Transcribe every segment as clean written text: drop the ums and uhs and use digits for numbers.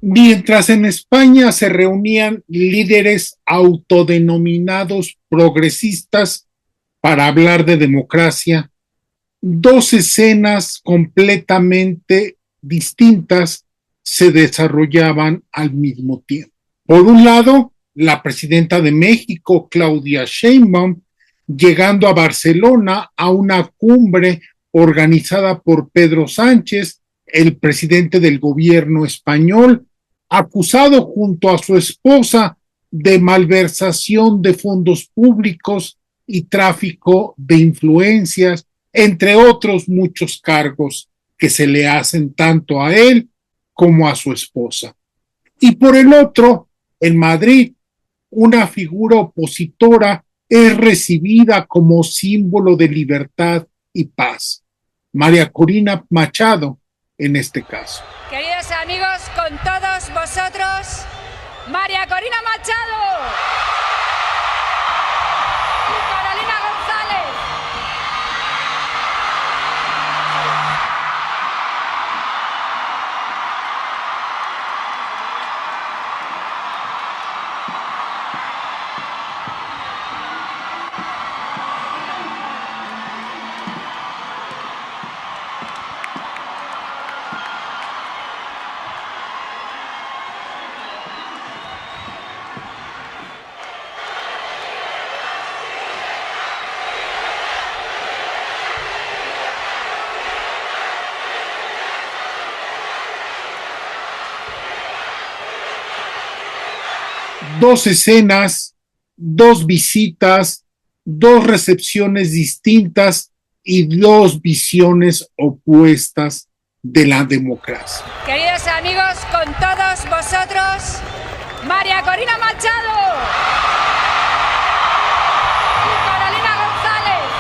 Mientras en España se reunían líderes autodenominados progresistas para hablar de democracia, dos escenas completamente distintas se desarrollaban al mismo tiempo. Por un lado, la presidenta de México, Claudia Sheinbaum, llegando a Barcelona a una cumbre organizada por Pedro Sánchez, el presidente del gobierno español, acusado junto a su esposa de malversación de fondos públicos y tráfico de influencias, entre otros muchos cargos que se le hacen tanto a él como a su esposa. Y por el otro, en Madrid, una figura opositora es recibida como símbolo de libertad y paz. María Corina Machado, en este caso. Queridos amigos, con todos vosotros, María Corina Machado y Carolina González. Dos escenas, dos visitas, dos recepciones distintas y dos visiones opuestas de la democracia. Queridos amigos, con todos vosotros, María Corina Machado y Carolina González.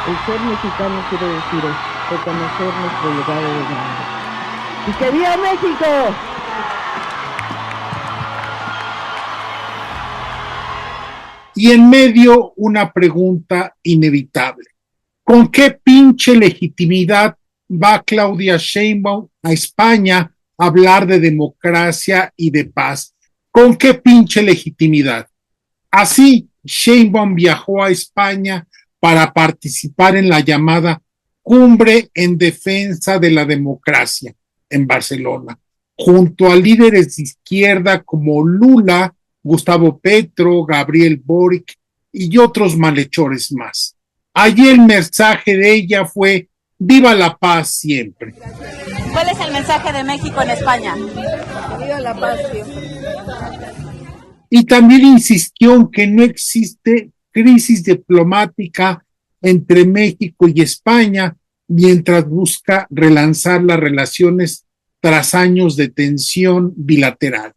El ser mexicano quiere decir reconocer nuestro legado de grande. ¡Y que viva México! Y en medio una pregunta inevitable. ¿Con qué pinche legitimidad va Claudia Sheinbaum a España a hablar de democracia y de paz? ¿Con qué pinche legitimidad? Así, Sheinbaum viajó a España para participar en la llamada Cumbre en Defensa de la Democracia en Barcelona, junto a líderes de izquierda como Lula, Gustavo Petro, Gabriel Boric y otros malhechores más. Allí el mensaje de ella fue: ¡viva la paz siempre! ¿Cuál es el mensaje de México en España? ¡Viva la paz siempre! Y también insistió en que no existe crisis diplomática entre México y España mientras busca relanzar las relaciones tras años de tensión bilateral.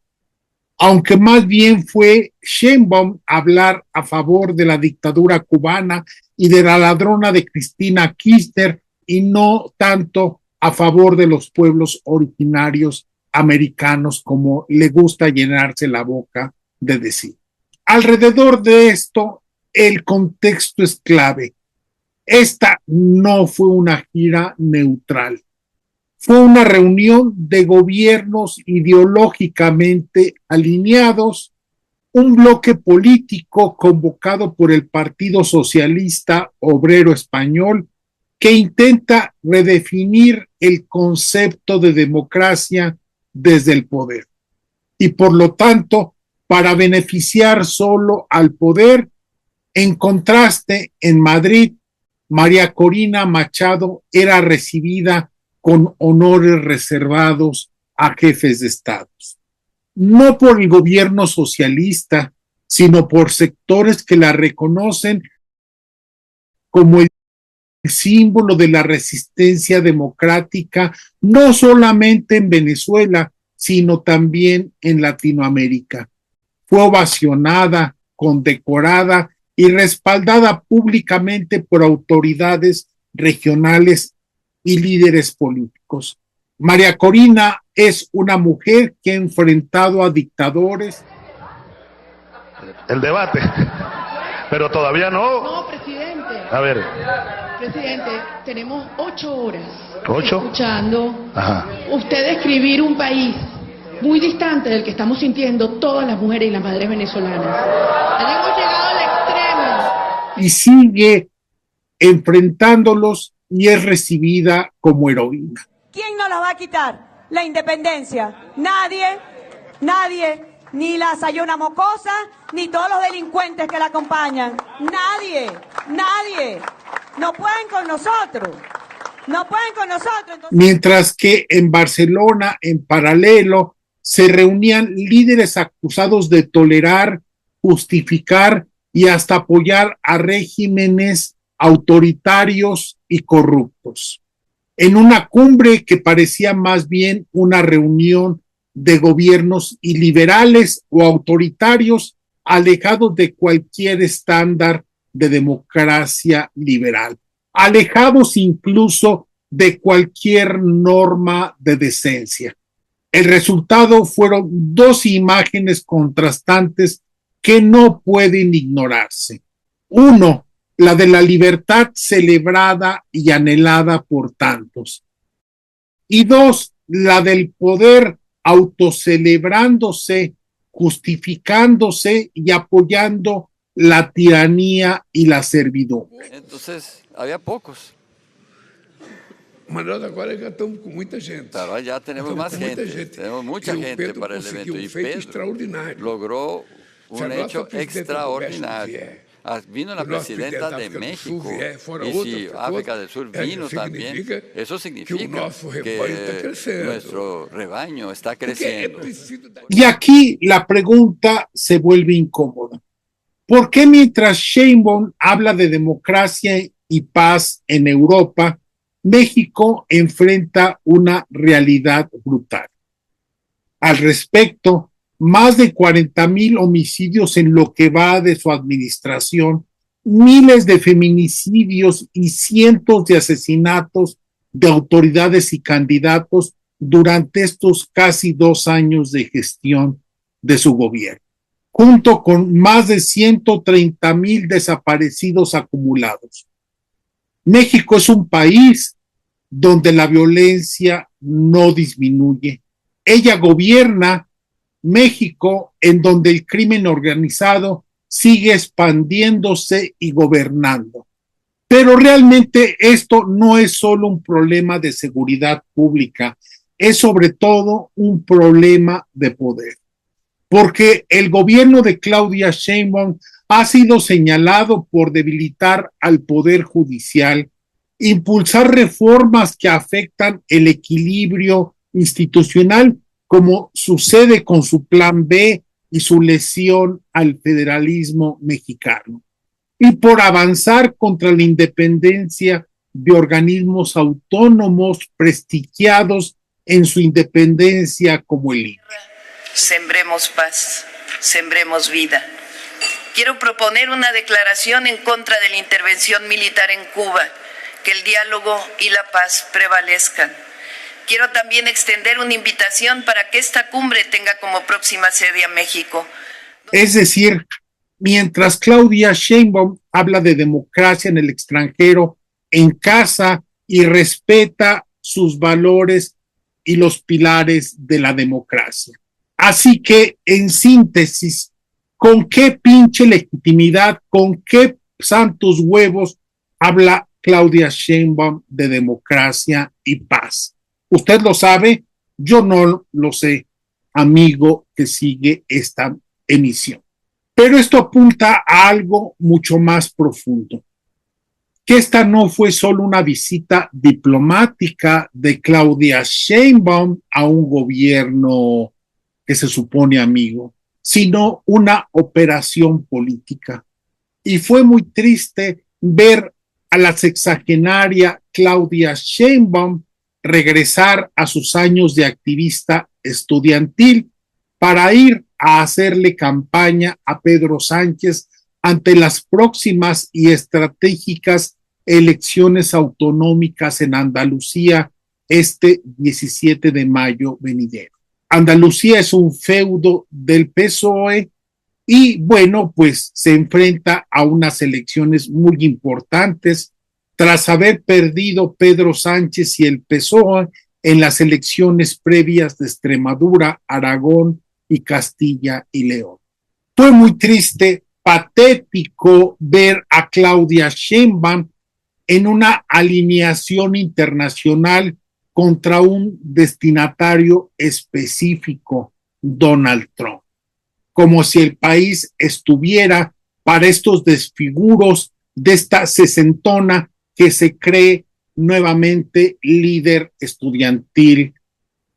Aunque más bien fue Sheinbaum hablar a favor de la dictadura cubana y de la ladrona de Cristina Kirchner y no tanto a favor de los pueblos originarios americanos, como le gusta llenarse la boca de decir. Alrededor de esto, el contexto es clave. Esta no fue una gira neutral. Fue una reunión de gobiernos ideológicamente alineados, un bloque político convocado por el Partido Socialista Obrero Español que intenta redefinir el concepto de democracia desde el poder. Y por lo tanto, para beneficiar solo al poder. En contraste, en Madrid, María Corina Machado era recibida con honores reservados a jefes de estados. No por el gobierno socialista, sino por sectores que la reconocen como el símbolo de la resistencia democrática, no solamente en Venezuela, sino también en Latinoamérica. Fue ovacionada, condecorada y respaldada públicamente por autoridades regionales y líderes políticos. María Corina es una mujer que ha enfrentado a dictadores. El debate, pero todavía no. No, presidente. A ver. Presidente, tenemos 8 horas. ¿8? Escuchando. Ajá. Usted describir un país muy distante del que estamos sintiendo todas las mujeres y las madres venezolanas. Hemos llegado al extremo. Y sigue enfrentándolos y es recibida como heroína. ¿Quién nos la va a quitar? La independencia. Nadie, nadie, ni la Sayona Mocosa, ni todos los delincuentes que la acompañan. Nadie, nadie. No pueden con nosotros. No pueden con nosotros. Entonces... Mientras que en Barcelona, en paralelo, se reunían líderes acusados de tolerar, justificar y hasta apoyar a regímenes autoritarios y corruptos. En una cumbre que parecía más bien una reunión de gobiernos iliberales o autoritarios alejados de cualquier estándar de democracia liberal, alejados incluso de cualquier norma de decencia. El resultado fueron dos imágenes contrastantes que no pueden ignorarse. Uno, la de la libertad celebrada y anhelada por tantos. Y dos, la del poder autocelebrándose, justificándose y apoyando la tiranía y la servidumbre. Entonces, había pocos. Mas nós agora já estamos com muita gente. Claro, ya tenemos más gente, tenemos mucha gente para el evento. Y Pedro logró un hecho extraordinario. Vino la presidenta de México, y si África del Sur vino también, eso significa que nuestro rebaño está creciendo. Y aquí la pregunta se vuelve incómoda. ¿Por qué mientras Sheinbaum habla de democracia y paz en Europa, México enfrenta una realidad brutal? Al respecto, más de 40,000 homicidios en lo que va de su administración, miles de feminicidios y cientos de asesinatos de autoridades y candidatos durante estos casi 2 años de gestión de su gobierno, junto con más de 130,000 desaparecidos acumulados. México es un país donde la violencia no disminuye. Ella gobierna México en donde el crimen organizado sigue expandiéndose y gobernando. Pero realmente esto no es solo un problema de seguridad pública, es sobre todo un problema de poder. Porque el gobierno de Claudia Sheinbaum ha sido señalado por debilitar al poder judicial, impulsar reformas que afectan el equilibrio institucional, como sucede con su Plan B y su lesión al federalismo mexicano, y por avanzar contra la independencia de organismos autónomos prestigiados en su independencia como el INE. Sembremos paz, sembremos vida. Quiero proponer una declaración en contra de la intervención militar en Cuba, que el diálogo y la paz prevalezcan. Quiero también extender una invitación para que esta cumbre tenga como próxima sede a México. Es decir, mientras Claudia Sheinbaum habla de democracia en el extranjero, en casa, y respeta sus valores y los pilares de la democracia. Así que, en síntesis, ¿con qué pinche legitimidad, con qué santos huevos habla Claudia Sheinbaum de democracia y paz? Usted lo sabe, yo no lo sé, amigo que sigue esta emisión. Pero esto apunta a algo mucho más profundo, que esta no fue solo una visita diplomática de Claudia Sheinbaum a un gobierno que se supone amigo, sino una operación política. Y fue muy triste ver a la sexagenaria Claudia Sheinbaum regresar a sus años de activista estudiantil para ir a hacerle campaña a Pedro Sánchez ante las próximas y estratégicas elecciones autonómicas en Andalucía este 17 de mayo venidero. Andalucía es un feudo del PSOE y bueno, pues se enfrenta a unas elecciones muy importantes tras haber perdido Pedro Sánchez y el PSOE en las elecciones previas de Extremadura, Aragón y Castilla y León. Fue muy triste, patético ver a Claudia Sheinbaum en una alineación internacional contra un destinatario específico, Donald Trump, como si el país estuviera para estos desfiguros de esta sesentona que se cree nuevamente líder estudiantil.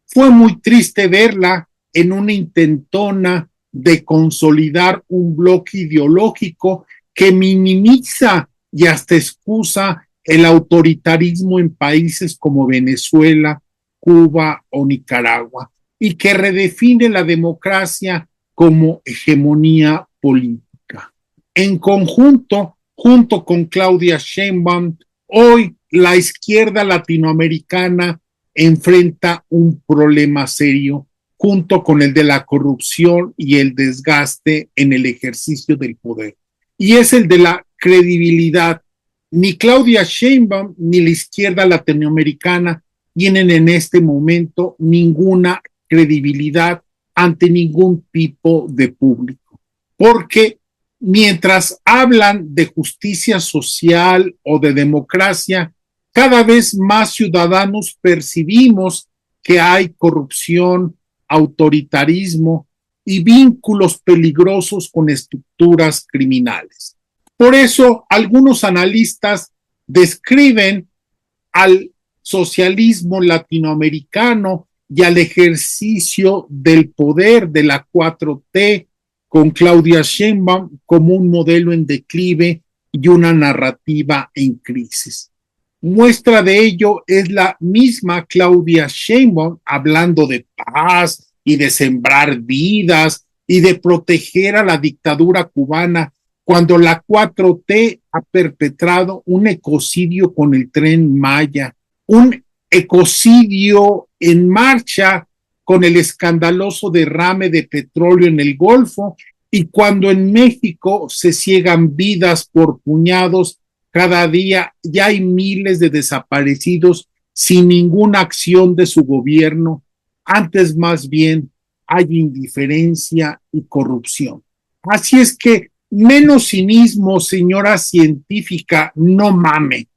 Fue muy triste verla en una intentona de consolidar un bloque ideológico que minimiza y hasta excusa el autoritarismo en países como Venezuela, Cuba o Nicaragua, y que redefine la democracia como hegemonía política. En conjunto, junto con Claudia Sheinbaum, hoy la izquierda latinoamericana enfrenta un problema serio junto con el de la corrupción y el desgaste en el ejercicio del poder. Y es el de la credibilidad. Ni Claudia Sheinbaum ni la izquierda latinoamericana tienen en este momento ninguna credibilidad ante ningún tipo de público. Porque mientras hablan de justicia social o de democracia, cada vez más ciudadanos percibimos que hay corrupción, autoritarismo y vínculos peligrosos con estructuras criminales. Por eso, algunos analistas describen al socialismo latinoamericano y al ejercicio del poder de la 4T con Claudia Sheinbaum como un modelo en declive y una narrativa en crisis. Muestra de ello es la misma Claudia Sheinbaum hablando de paz y de sembrar vidas y de proteger a la dictadura cubana cuando la 4T ha perpetrado un ecocidio con el Tren Maya, un ecocidio en marcha con el escandaloso derrame de petróleo en el Golfo, y cuando en México se ciegan vidas por puñados, cada día ya hay miles de desaparecidos sin ninguna acción de su gobierno. Antes más bien hay indiferencia y corrupción. Así es que menos cinismo, señora científica, no mame,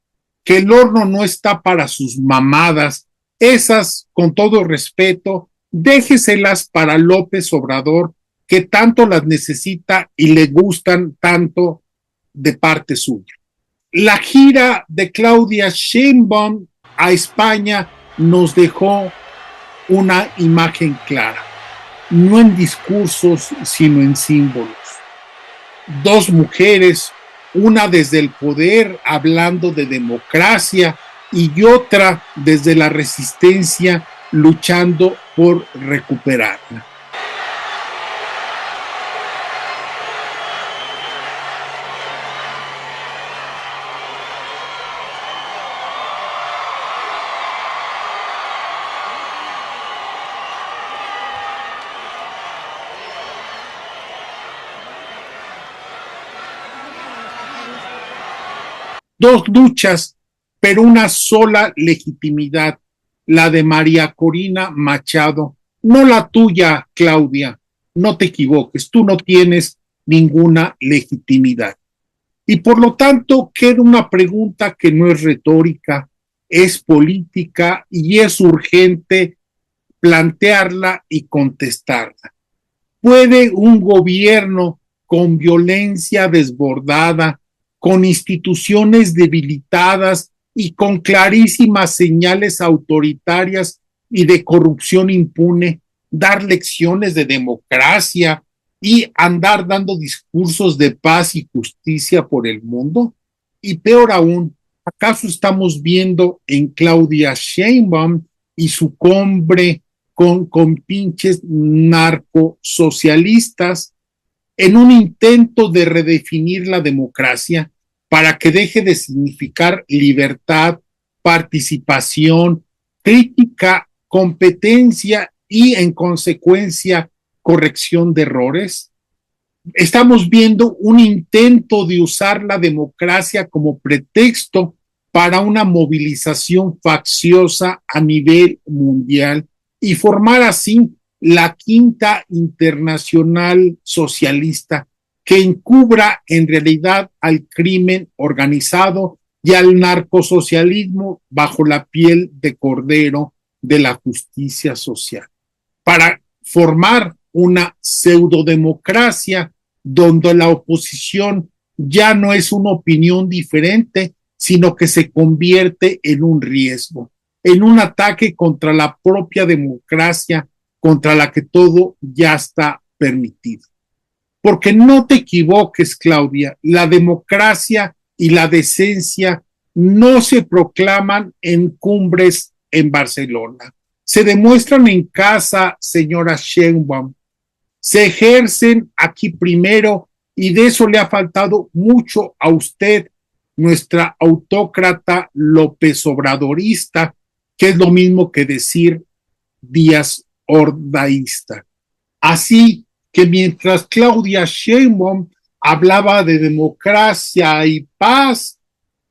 que el horno no está para sus mamadas. Esas, con todo respeto, déjeselas para López Obrador, que tanto las necesita y le gustan tanto de parte suya. La gira de Claudia Sheinbaum a España nos dejó una imagen clara, no en discursos, sino en símbolos. Dos mujeres, una desde el poder hablando de democracia y otra desde la resistencia luchando por recuperarla. Dos luchas, pero una sola legitimidad, la de María Corina Machado, no la tuya, Claudia. No te equivoques, tú no tienes ninguna legitimidad. Y por lo tanto, queda una pregunta que no es retórica, es política y es urgente plantearla y contestarla. ¿Puede un gobierno con violencia desbordada, con instituciones debilitadas y con clarísimas señales autoritarias y de corrupción impune, dar lecciones de democracia y andar dando discursos de paz y justicia por el mundo? Y peor aún, ¿acaso estamos viendo en Claudia Sheinbaum y su cumbre con pinches narcosocialistas en un intento de redefinir la democracia para que deje de significar libertad, participación crítica, competencia y, en consecuencia, corrección de errores. Estamos viendo un intento de usar la democracia como pretexto para una movilización facciosa a nivel mundial y formar así la quinta internacional socialista que encubra en realidad al crimen organizado y al narcosocialismo bajo la piel de cordero de la justicia social, para formar una pseudodemocracia donde la oposición ya no es una opinión diferente, sino que se convierte en un riesgo, en un ataque contra la propia democracia, contra la que todo ya está permitido. Porque no te equivoques, Claudia, la democracia y la decencia no se proclaman en cumbres en Barcelona, se demuestran en casa, señora Sheinbaum, se ejercen aquí primero, y de eso le ha faltado mucho a usted, nuestra autócrata López Obradorista, que es lo mismo que decir Díaz Ordaísta. Así que mientras Claudia Sheinbaum hablaba de democracia y paz,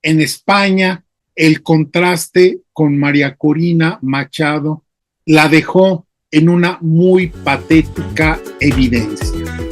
en España el contraste con María Corina Machado la dejó en una muy patética evidencia.